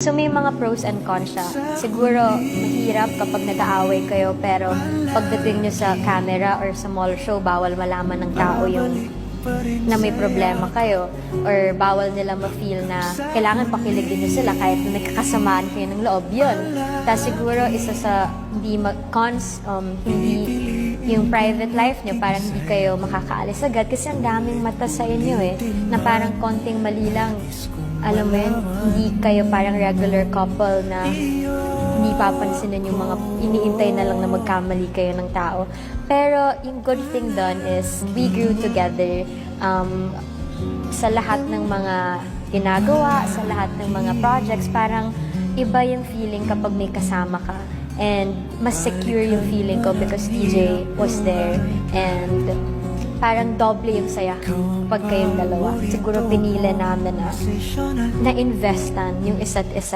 So may mga pros and cons siya. Siguro mahirap kapag nag-aaway kayo pero pagdating nyo sa camera or sa mall show, bawal malaman ng tao yung na may problema kayo or bawal nila ma-feel na kailangan pakiligin nyo sila kahit na nagkakasamaan kayo ng loob yun. Tapos siguro isa sa cons, hindi yung private life nyo, parang hindi kayo makakaalis agad kasi ang daming mata sa inyo na parang konting mali lang, alam mo yun, hindi kayo parang regular couple na hindi papansinin yung mga iniintay na lang na magkamali kayo ng tao. Pero yung good thing doon is we grew together sa lahat ng mga ginagawa, sa lahat ng mga projects. Parang iba yung feeling kapag may kasama ka. And mas secure yung feeling ko because TJ was there. And parang doble yung saya pag kayong dalawa. Siguro pinili namin na investan yung isa't isa.